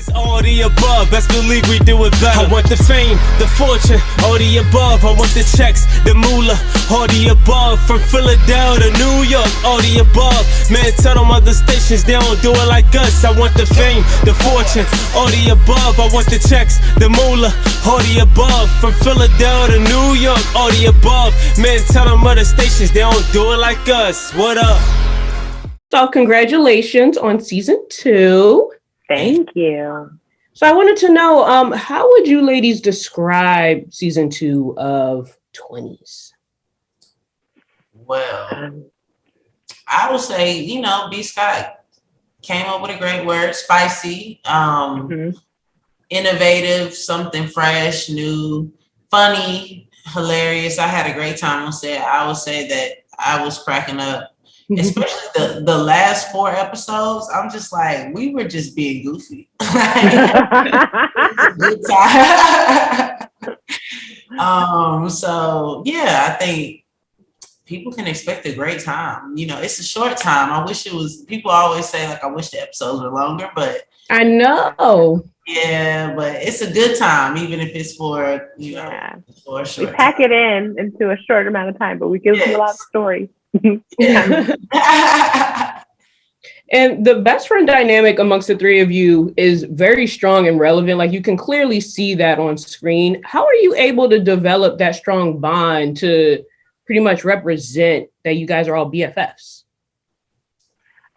It's all the above, best believe we do it better. I want the fame, the fortune, all the above. I want the checks, the moolah, all the above. From Philadelphia to New York, all the above. Man, tell them other stations they don't do it like us. I want the fame, the fortune, all the above. I want the checks, the moolah, all the above. From Philadelphia to New York, all the above. Man, tell them other stations they don't do it like us. What up? So congratulations on season 2. Thank you. So I wanted to know, how would you ladies describe season 2 of 20s? Well, I would say, B. Scott came up with a great word, spicy, innovative, something fresh, new, funny, hilarious. I had a great time on set. I would say that I was cracking up. Especially the last 4 episodes, I'm just like, we were just being goofy. Good time. So yeah, I think people can expect a great time. It's a short time. I wish it was. People always say like, I wish the episodes were longer, but I know. Yeah, but it's a good time, even if it's for for a short. We pack it into a short amount of time, but we give you a lot of stories. And the best friend dynamic amongst the 3 of you is very strong and relevant. Like, you can clearly see that on screen. How are you able to develop that strong bond to pretty much represent that you guys are all BFFs?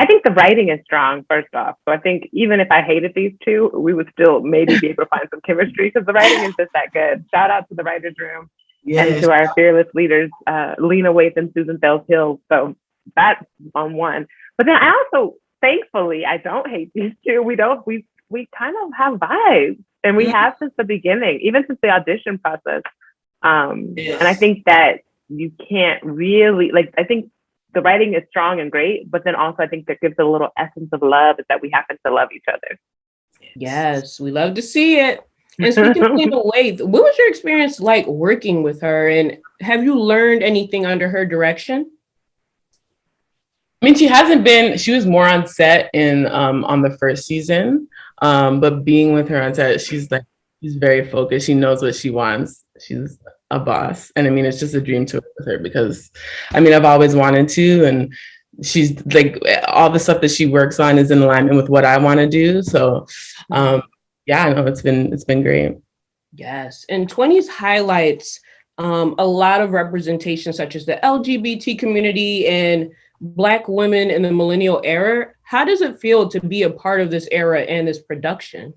I think the writing is strong, first off. So I think even if I hated these 2, we would still maybe be able to find some chemistry because the writing is just that good. Shout out to the writer's room. Yes. And to our fearless leaders, Lena Waithe and Susan Fels-Hill. So that's on one. But then I also, thankfully, I don't hate these 2. We kind of have vibes, and we have since the beginning, even since the audition process. And I think that you can't really, I think the writing is strong and great, but then also I think that gives it a little essence of love is that we happen to love each other. Yes, we love to see it. And speaking of Lena Waithe, what was your experience like working with her? And have you learned anything under her direction? I mean, she was more on set on the first season. But being with her on set, she's very focused. She knows what she wants. She's a boss. And I mean, it's just a dream to work with her because I've always wanted to, and she's like, all the stuff that she works on is in alignment with what I want to do. So, yeah, I know it's been great. Yes. And 20s highlights a lot of representation, such as the LGBT community and Black women in the millennial era. How does it feel to be a part of this era and this production?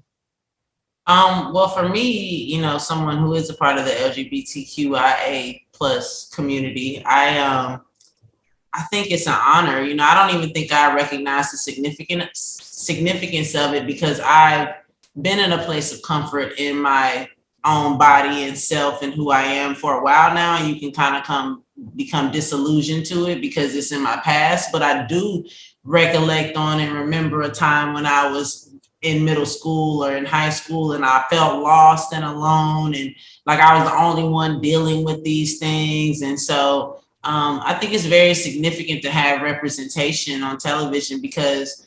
Well, for me, someone who is a part of the LGBTQIA plus community, I think it's an honor. I don't even think I recognize the significance of it because I've been in a place of comfort in my own body and self and who I am for a while now. And you can kind of become disillusioned to it because it's in my past. But I do recollect on and remember a time when I was in middle school or in high school and I felt lost and alone and like I was the only one dealing with these things. And so I think it's very significant to have representation on television because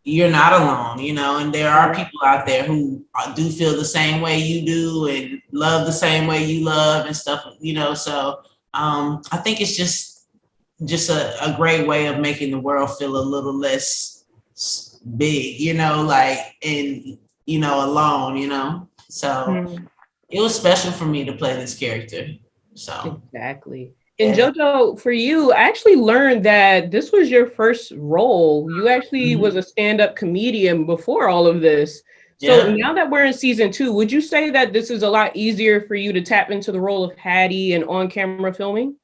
you're not alone, and there are people out there who do feel the same way you do and love the same way you love and stuff, so I think it's just a great way of making the world feel a little less big, alone, so it was special for me to play this character. So exactly. And JoJo, for you, I actually learned that this was your first role. You actually was a stand-up comedian before all of this. So now that we're in season 2, would you say that this is a lot easier for you to tap into the role of Hattie and on-camera filming?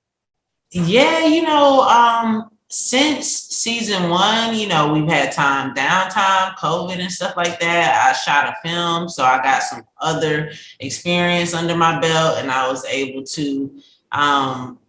Yeah, since season 1, we've had downtime, COVID and stuff like that. I shot a film, so I got some other experience under my belt and I was able to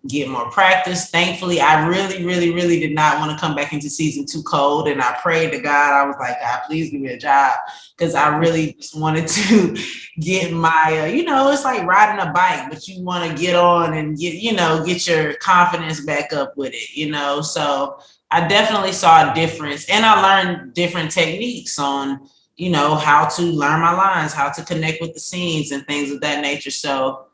get more practice. Thankfully, I really, really, really did not want to come back into season 2 cold. And I prayed to God. I was like, God, please give me a job. Because I really just wanted to get my, it's like riding a bike, but you want to get on and get your confidence back up with it, So I definitely saw a difference. And I learned different techniques on you know, how to learn my lines, how to connect with the scenes and things of that nature. So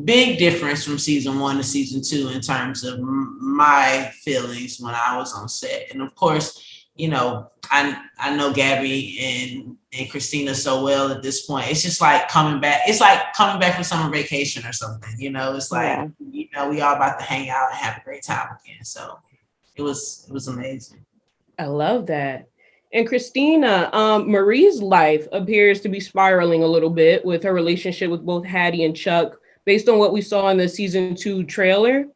big difference from season 1 to season 2 in terms of my feelings when I was on set. And of course, you know, I know Gabby and Christina so well at this point. It's just like coming back. It's like coming back from summer vacation or something, you know, it's like, you know, we all about to hang out and have a great time again. So it was amazing. I love that. And Christina, Marie's life appears to be spiraling a little bit with her relationship with both Hattie and Chuck, based on what we saw in the season 2 trailer.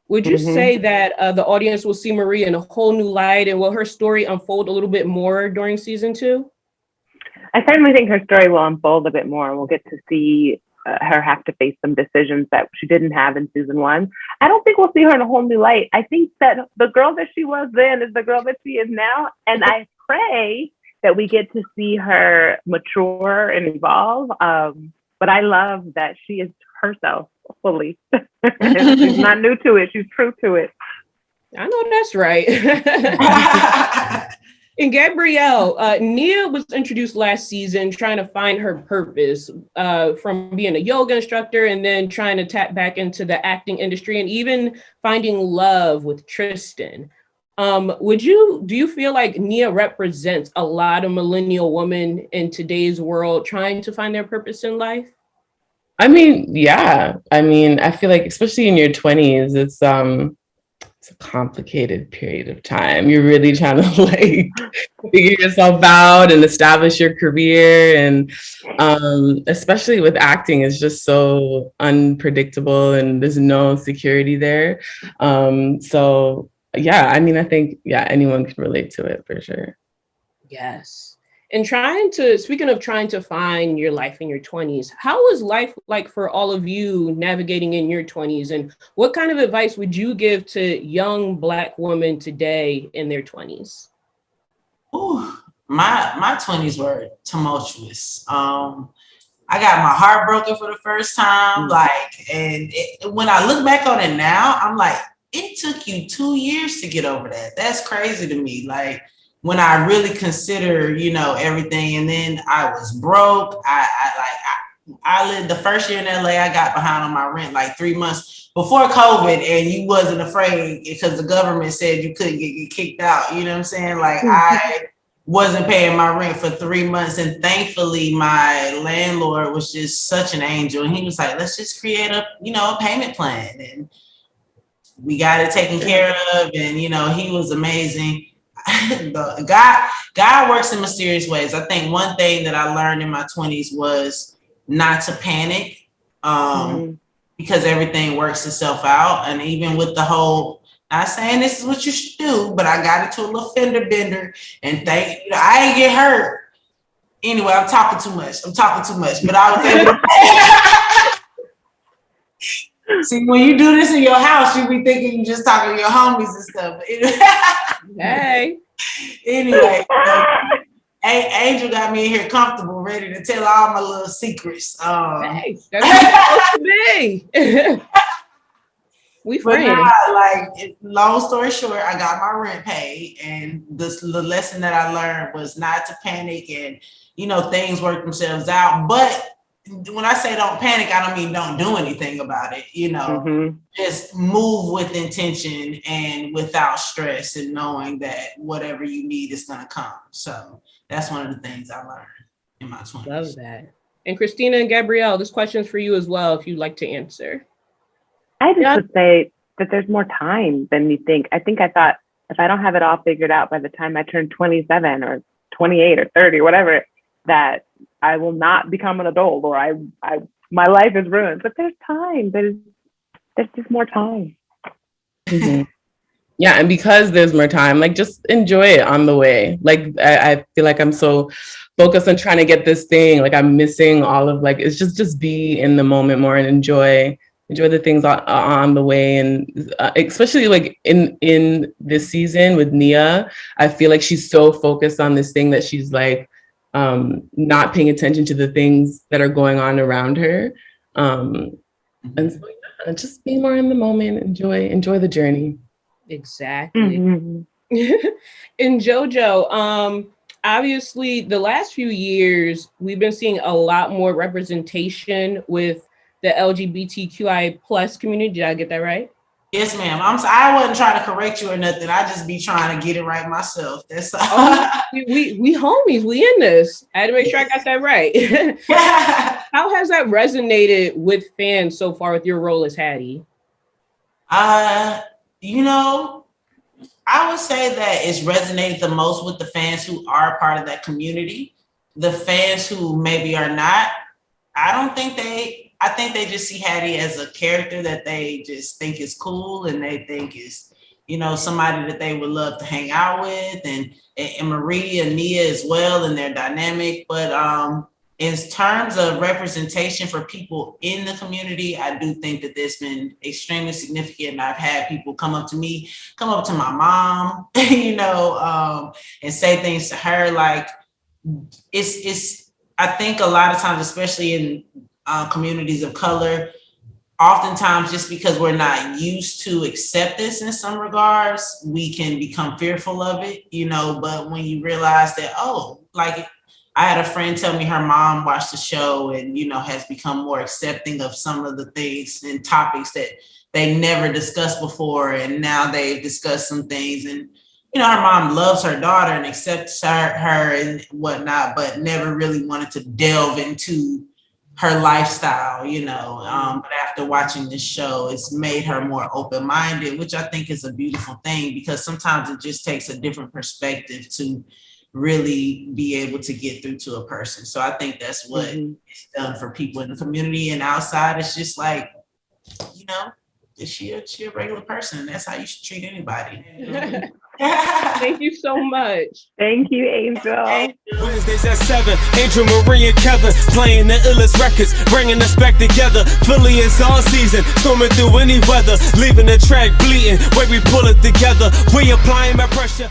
Would you say that the audience will see Marie in a whole new light, and will her story unfold a little bit more during season 2? I certainly think her story will unfold a bit more. We'll get to see her have to face some decisions that she didn't have in season 1. I don't think we'll see her in a whole new light. I think that the girl that she was then is the girl that she is now. And I pray that we get to see her mature and evolve. But I love that she is herself fully. She's not new to it. She's true to it. I know that's right. And Gabrielle, Nia was introduced last season trying to find her purpose from being a yoga instructor and then trying to tap back into the acting industry and even finding love with Tristan. Do you feel like Nia represents a lot of millennial women in today's world trying to find their purpose in life? I mean, yeah. I mean, I feel like, especially in your 20s, it's a complicated period of time. You're really trying to like figure yourself out and establish your career. And especially with acting, it's just so unpredictable and there's no security there. So yeah, I mean, I think, yeah, anyone can relate to it for sure. Yes. And speaking of trying to find your life in your 20s, how was life like for all of you navigating in your 20s? And what kind of advice would you give to young Black women today in their 20s? Ooh, my 20s were tumultuous. I got my heart broken for the first time. When I look back on it now, I'm like, it took you 2 years to get over that. That's crazy to me. Like, when I really consider, you know, everything, and then I was broke. I lived the first year in LA. I got behind on my rent like 3 months before COVID, and you wasn't afraid because the government said you couldn't get kicked out. You know what I'm saying? Like I wasn't paying my rent for 3 months, and thankfully my landlord was just such an angel, and he was like, "Let's just create a payment plan," and we got it taken care of, and you know he was amazing. God works in mysterious ways. I think one thing that I learned in my 20s was not to panic because everything works itself out. And even with the whole, not saying this is what you should do, but I got into a little fender bender and I ain't get hurt. Anyway, I'm talking too much, but I was able to see, when you do this in your house, you be thinking you just talking to your homies and stuff. Hey. Anyway, Angel got me in here comfortable, ready to tell all my little secrets. Hey, that's what it's supposed to be. We friends. Long story short, I got my rent paid, and the lesson that I learned was not to panic, and things work themselves out. But when I say don't panic, I don't mean don't do anything about it. Just move with intention and without stress, and knowing that whatever you need is going to come. So that's one of the things I learned in my 20s. Love that. And Christina and Gabrielle, this question's for you as well, if you'd like to answer. I just would say that there's more time than you think. I thought if I don't have it all figured out by the time I turn 27 or 28 or 30 or whatever, that I will not become an adult, or my life is ruined. But there's time. There's just more time. Mm-hmm. Yeah, and because there's more time, like just enjoy it on the way. Like I feel like I'm so focused on trying to get this thing, like I'm missing all of it's just be in the moment more and enjoy the things on the way. And especially like in this season with Nia, I feel like she's so focused on this thing that she's like not paying attention to the things that are going on around her. And so just be more in the moment, enjoy the journey. Exactly. Mm-hmm. And JoJo, obviously the last few years, we've been seeing a lot more representation with the LGBTQI plus community. Did I get that right? Yes, ma'am. I wasn't trying to correct you or nothing. I just be trying to get it right myself. That's all. we homies. We in this. I had to make sure I got that right. How has that resonated with fans so far with your role as Hattie? You know, I would say that it's resonated the most with the fans who are part of that community. The fans who maybe are not, I think they just see Hattie as a character that they just think is cool and they think is, you know, somebody that they would love to hang out with, and Marie and Nia as well, and their dynamic. But in terms of representation for people in the community, I do think that there's been extremely significant. And I've had people come up to my mom, you know, and say things to her. Like it's I think a lot of times, especially in communities of color, oftentimes just because we're not used to acceptance in some regards, we can become fearful of it, you know. But when you realize that, oh, like I had a friend tell me her mom watched the show and, you know, has become more accepting of some of the things and topics that they never discussed before. And now they've discussed some things, and, you know, her mom loves her daughter and accepts her and whatnot, but never really wanted to delve into her lifestyle, you know. But after watching this show, it's made her more open-minded, which I think is a beautiful thing, because sometimes it just takes a different perspective to really be able to get through to a person. So I think that's what it's done for people in the community, and outside, it's just like, you know, she a regular person. That's how you should treat anybody. Thank you so much. Thank you, Angel. Wednesdays at 7, Angel, Marie, and Kevin playing the illest records, bringing us back together. Philly is all season, storming through any weather, leaving the track bleeding. Way we pull it together, we applying my pressure.